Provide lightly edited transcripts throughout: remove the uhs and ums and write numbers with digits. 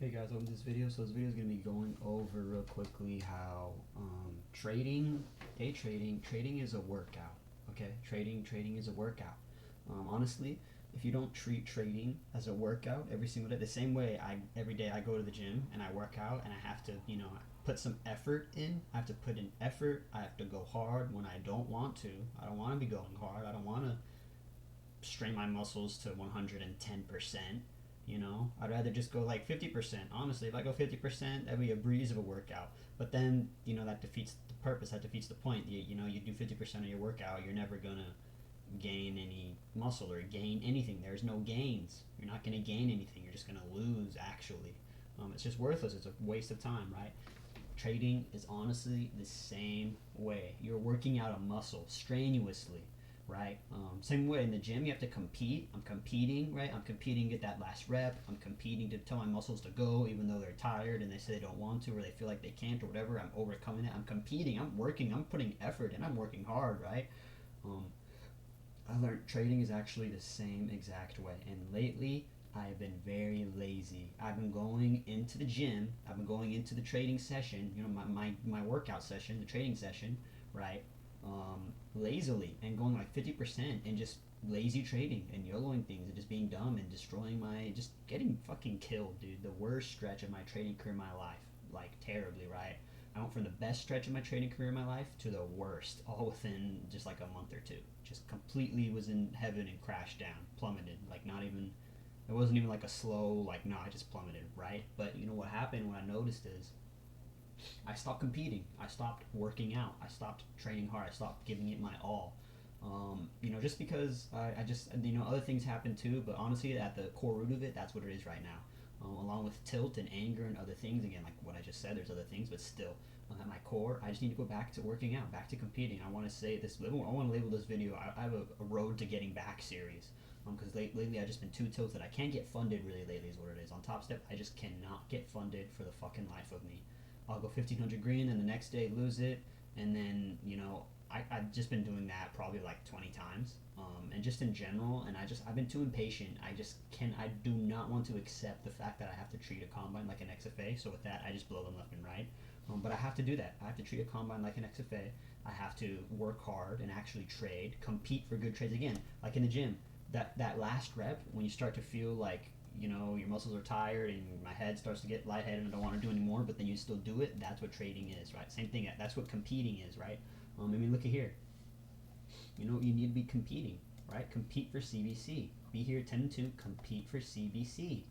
Hey guys, welcome to this video. So this video is going to be going over real quickly how day trading is a workout. Okay, trading is a workout. Honestly, if you don't treat trading as a workout every single day, the same way every day I go to the gym and I work out and I have to put some effort in. I have to put in effort. I have to go hard when I don't want to. I don't want to be going hard. I don't want to strain my muscles to 110%. I'd rather just go like 50%. Honestly, if I go 50%, that'd be a breeze of a workout. But then, that defeats the purpose, that defeats the point. You do 50% of your workout, you're never going to gain any muscle or gain anything. There's no gains. You're not going to gain anything. You're just going to lose, actually. It's just worthless. It's a waste of time, right? Trading is honestly the same way. You're working out a muscle strenuously, right? Same way in the gym, you have to compete. I'm competing, right? I'm competing to get that last rep. I'm competing to tell my muscles to go, even though they're tired and they say they don't want to or they feel like they can't or whatever. I'm overcoming it. I'm competing. I'm working. I'm putting effort and I'm working hard, right? Um, I learned trading is actually the same exact way. And lately, I've been very lazy. I've been going into the gym. I've been going into the trading session, my workout session, the trading session, right? Lazily and going like 50% and just lazy trading and YOLOing things and just being dumb and destroying just getting fucking killed, dude. The worst stretch of my trading career in my life. Like, terribly, right? I went from the best stretch of my trading career in my life to the worst, all within just like a month or two. Just completely was in heaven and crashed down, plummeted. Like, not even, it wasn't even like a slow, like, no, I just plummeted, right? But you know what happened, what I noticed is I stopped competing. I stopped working out. I stopped training hard. I stopped giving it my all. Just because I just, other things happen too, but honestly, at the core root of it, that's what it is right now. Along with tilt and anger and other things, again, like what I just said, there's other things, but still, at my core, I just need to go back to working out, back to competing. I want to say this, I want to label this video, I have a road to getting back series. Because lately I've just been too tilted. I can't get funded really lately, is what it is. On Top Step, I just cannot get funded for the fucking life of me. I'll go 1,500 green, and the next day lose it, and then I've just been doing that probably like 20 times, and just in general, and I've been too impatient. I do not want to accept the fact that I have to treat a combine like an XFA. So with that, I just blow them left and right. But I have to do that. I have to treat a combine like an XFA. I have to work hard and actually trade, compete for good trades again, like in the gym. That last rep, when you start to feel like your muscles are tired and my head starts to get lightheaded and I don't want to do anymore, but then you still do it. That's what trading is, right? Same thing. That's what competing is, right? Look at here. You need to be competing, right? Compete for CBC. Be here 10-2. Compete for CBC,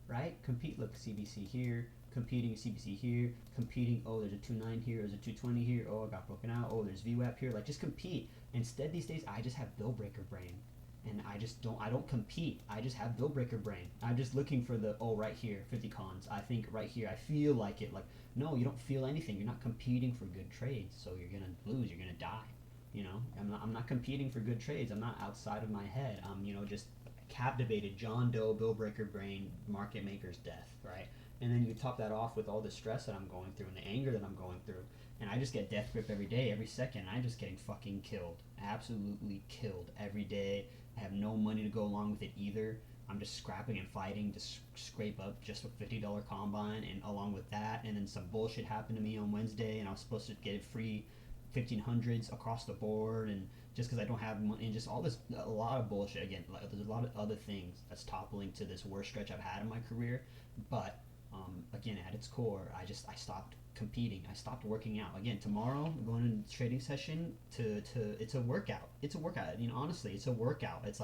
right? Compete. Look, CBC here. Competing CBC here. Competing. Oh, there's a 2.9 here. There's a 2.20 here. Oh, I got broken out. Oh, there's VWAP here. Like, just compete. Instead, these days, I just have bill breaker brain and I don't compete. I just have bill breaker brain. I'm just looking for the right here, 50 cons. I think right here, I feel like it. Like, no, you don't feel anything. You're not competing for good trades, so you're gonna lose. You're gonna die. I'm not competing for good trades. I'm not outside of my head. I'm just captivated John Doe, bill breaker brain, market maker's death, right? And then you top that off with all the stress that I'm going through and the anger that I'm going through, and I just get death grip every day, every second. I'm just getting fucking killed, absolutely killed every day. I have no money to go along with it either. I'm just scrapping and fighting to scrape up just a $50 combine, and along with that, and then some bullshit happened to me on Wednesday, and I was supposed to get it free 1500s across the board, and just because I don't have money, and just all this, a lot of bullshit. Again, like, there's a lot of other things that's toppling to this worst stretch I've had in my career, but again, at its core, I stopped competing. I stopped working out. Again, tomorrow I'm going to the trading session to it's a workout. It's a workout. Honestly, it's a workout. It's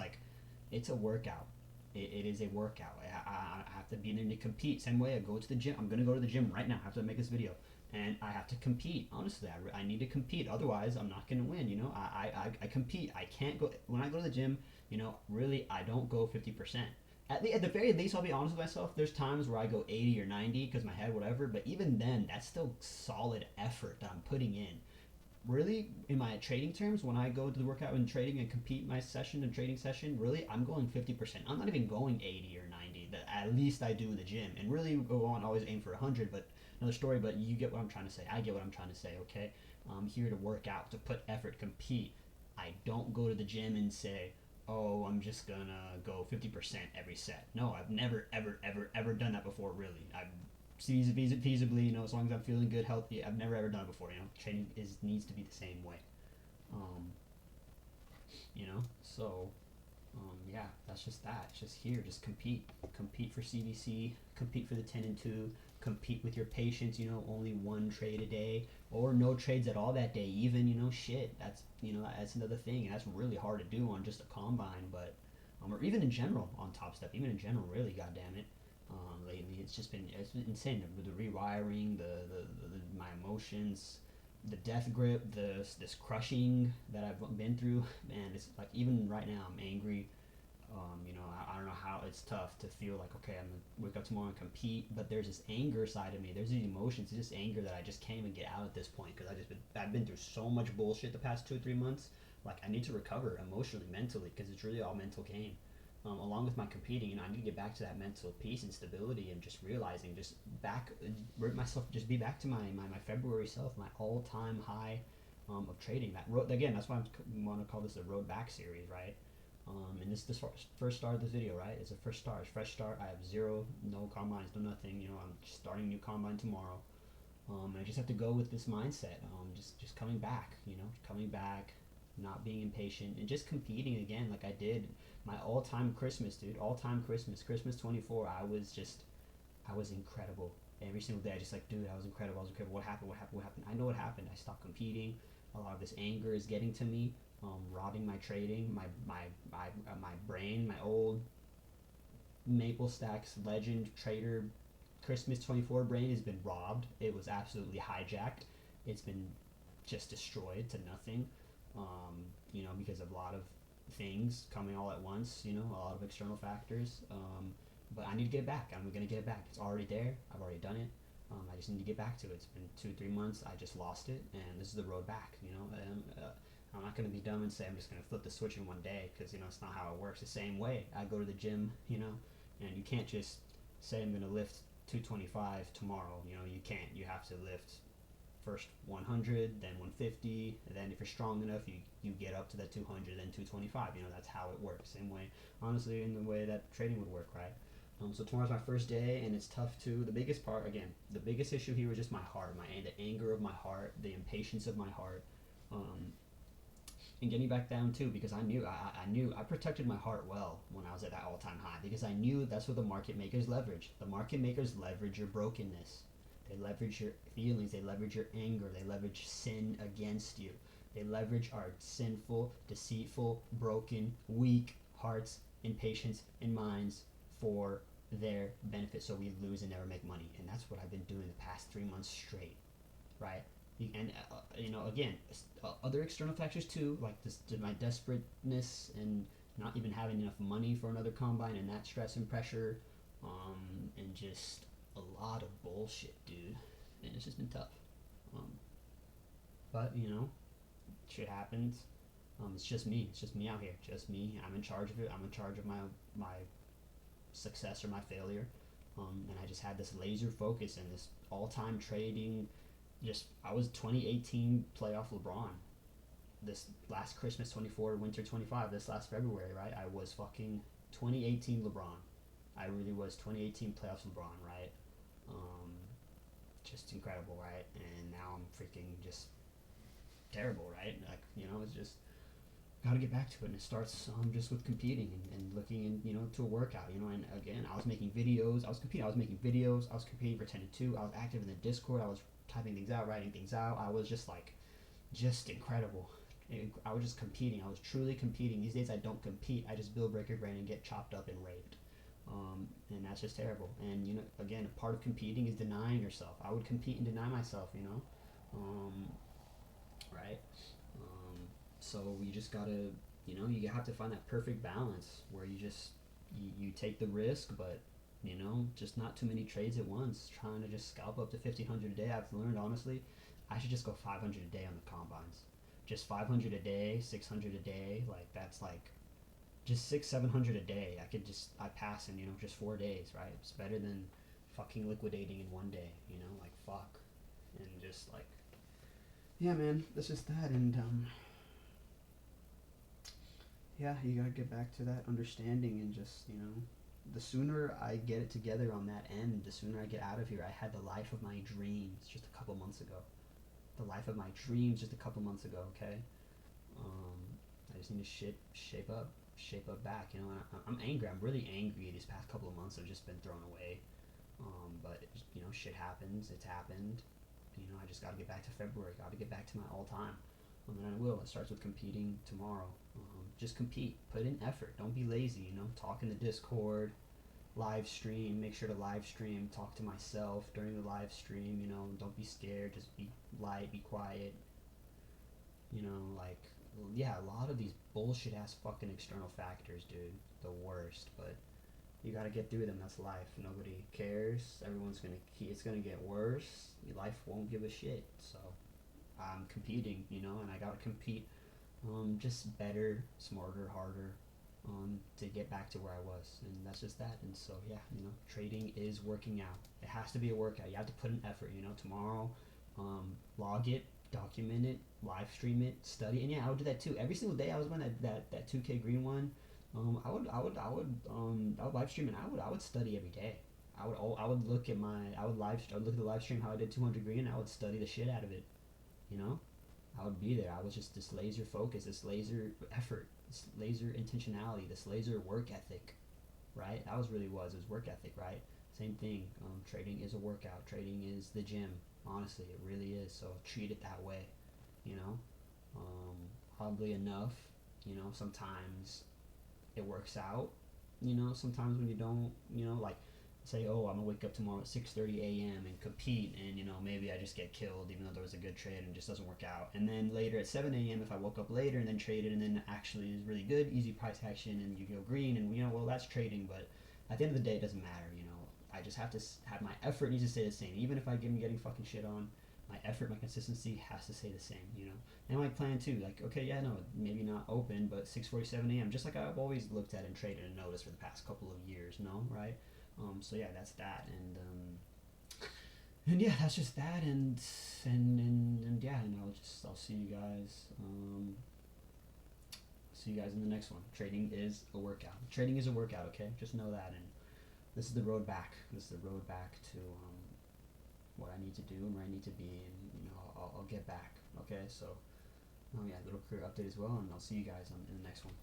a workout. It is a workout. I have to be there to compete. Same way I go to the gym. I'm gonna go to the gym right now. I have to make this video, and I have to compete. Honestly, I need to compete. Otherwise, I'm not gonna win. I compete. I can't go when I go to the gym. Really, I don't go 50%. At the very least, I'll be honest with myself. There's times where I go 80 or 90 because my head, whatever. But even then, that's still solid effort that I'm putting in. Really, in my trading terms, when I go to the workout and trading and compete my session and trading session, really, I'm going 50%. I'm not even going 80 or 90. That at least I do in the gym. And really, go on, always aim for 100. But another story. But you get what I'm trying to say. I get what I'm trying to say. Okay, I'm here to work out, to put effort, compete. I don't go to the gym and say, oh, I'm just gonna go 50% every set. No, I've never, ever, ever, ever done that before, really. I've feasibly, you know, as long as I'm feeling good, healthy, I've never ever done it before, you know. Training needs to be the same way. Um, you know, so yeah, that's just that. Just here, just compete for CVC, compete for the 10 and 2, compete with your patients. You know, only one trade a day or no trades at all that day. Even, you know, shit. That's, you know, that's another thing, and that's really hard to do on just a combine, but or even in general on Top Step. Even in general, really, goddamn it. Lately, it's been insane. The rewiring, my emotions, the death grip, this crushing that I've been through. Man, it's like even right now I'm angry. You know, I don't know how it's tough to feel like, okay, I'm gonna wake up tomorrow and compete, but there's this anger side of me. There's these emotions, this anger that I just can't even get out at this point because I've been through so much bullshit the past 2 or 3 months. Like I need to recover emotionally, mentally, because it's really all mental game. Along with my competing, you know, I need to get back to that mental peace and stability, and just realizing, just back, myself, just be back to my February self, my all time high of trading. That road again. That's why I want to call this a road back series, right? And this first start of this video, right? It's a first start, it's fresh start. I have zero, no combines, no nothing. You know, I'm starting a new combine tomorrow. And I just have to go with this mindset. Just coming back. You know, coming back, not being impatient, and just competing again, like I did my all-time Christmas, dude. All-time Christmas 24. I was incredible. Every single day, I just like, dude, I was incredible. I was incredible. What happened? What happened? What happened? I know what happened. I stopped competing. A lot of this anger is getting to me, robbing my trading, my brain, my old Maple Stacks legend trader Christmas 24 brain has been robbed. It was absolutely hijacked. It's been just destroyed to nothing. You know, because of a lot of things coming all at once. You know, a lot of external factors. But I need to get it back. I'm gonna get it back. It's already there. I've already done it. I just need to get back to it. It's been 2 3 months. I just lost it, and this is the road back. You know, I'm not gonna be dumb and say I'm just gonna flip the switch in one day, because you know it's not how it works. The same way I go to the gym, you know, and you can't just say I'm gonna lift 225 tomorrow. You know, you can't. You have to lift first 100, then 150, and then if you're strong enough, you get up to that 200, then 225. You know, that's how it works. Same way, honestly, in the way that trading would work, right? So tomorrow's my first day, and it's tough too. The biggest part, again, the biggest issue here was just my heart, the anger of my heart, the impatience of my heart, um, and getting back down too, because I knew I protected my heart well when I was at that all time high, because I knew that's what the market makers leverage. The market makers leverage your brokenness. They leverage your feelings. They leverage your anger. They leverage sin against you. They leverage our sinful, deceitful, broken, weak hearts, impatience, and minds for their benefit, so we lose and never make money. And that's what I've been doing the past 3 months straight, right? And you know, again, other external factors too, like this, my desperateness and not even having enough money for another combine, and that stress and pressure, and just a lot of bullshit, dude. And it's just been tough. Um, but you know, shit happens. It's just me. It's just me out here. Just me. I'm in charge of it. I'm in charge of my success or my failure. And I just had this laser focus and this all-time trading. Just I was 2018 playoff LeBron. This last Christmas 24, winter 25. This last February, right? I was fucking 2018 LeBron. I really was 2018 playoffs LeBron, right? Um, just incredible, right? And now I'm freaking just terrible, right? Like, you know, it's just got to get back to it, and it starts just with competing and looking in, you know, to a workout, you know. And again, I was making videos, I was competing, I was making videos, I was competing for 10 and 2. I was active in the Discord, I was typing things out, writing things out. I was just like, just incredible. I was just competing. I was truly competing. These days I don't compete. I just build breaker brain and get chopped up and raped. And that's just terrible. And you know, again, a part of competing is denying yourself. I would compete and deny myself, you know, right? So you just gotta, you know, you have to find that perfect balance where you take the risk, but you know, just not too many trades at once. Trying to just scalp up to 1,500 a day. I've learned, honestly, I should just go 500 a day on the combines. Just 500 a day, 600 a day. Like that's like just 600 700 a day. I pass in, you know, just 4 days, right? It's better than fucking liquidating in one day, you know, like fuck. And just like, yeah, man, that's just that. And yeah, you gotta get back to that understanding and just, the sooner I get it together on that end, the sooner I get out of here. I had the life of my dreams just a couple months ago. The life of my dreams just a couple months ago, okay? Um, I just need to shape up back, And I'm angry. I'm really angry. These past couple of months have just been thrown away. But shit happens. It's happened. I just got to get back to February. Got to get back to my all time. And then I will. It starts with competing tomorrow. Just compete. Put in effort. Don't be lazy. Talk in the Discord, live stream. Make sure to live stream. Talk to myself during the live stream. Don't be scared. Just be light. Be quiet. Like, yeah, a lot of these bullshit ass fucking external factors, dude. The worst. But you gotta get through them. That's life. Nobody cares. Everyone's gonna it's gonna get worse. Life won't give a shit. So I'm competing, and I gotta compete. Just better, smarter, harder, to get back to where I was, and that's just that. And so yeah, trading is working out. It has to be a workout. You have to put in effort. Tomorrow, log it, document it, live stream it, study, and yeah, I would do that too. Every single day I was on that 2K green one. I would live stream and I would study every day. I would look at the live stream how I did 200 green. I would study the shit out of it. You know, I would be there. I was just this laser focus, this laser effort, this laser intentionality, this laser work ethic, right? That was really was. It was work ethic, right? Same thing. Trading is a workout. Trading is the gym. Honestly, it really is. So treat it that way. You know, oddly enough, sometimes it works out. Sometimes when you don't, like say, oh, I'm gonna wake up tomorrow at 6:30 a.m. and compete, and maybe I just get killed even though there was a good trade and it just doesn't work out. And then later at 7 a.m. if I woke up later and then traded and then actually is really good, easy price action, and you go green, and well, that's trading. But at the end of the day, it doesn't matter. I just have to have my effort needs to stay the same, even if I am getting fucking shit on. My effort, my consistency has to stay the same. And my plan too, like, okay, yeah, no, maybe not open, but 6:47 a.m. Just like I've always looked at and traded and noticed for the past couple of years, no, right? So yeah, that's that, and yeah, that's just that, and yeah, and I'll see you guys in the next one. Trading is a workout. Trading is a workout, okay? Just know that, and this is the road back. This is the road back to what I need to do and where I need to be, and I'll get back. Okay, so yeah, little career update as well, and I'll see you guys in the next one.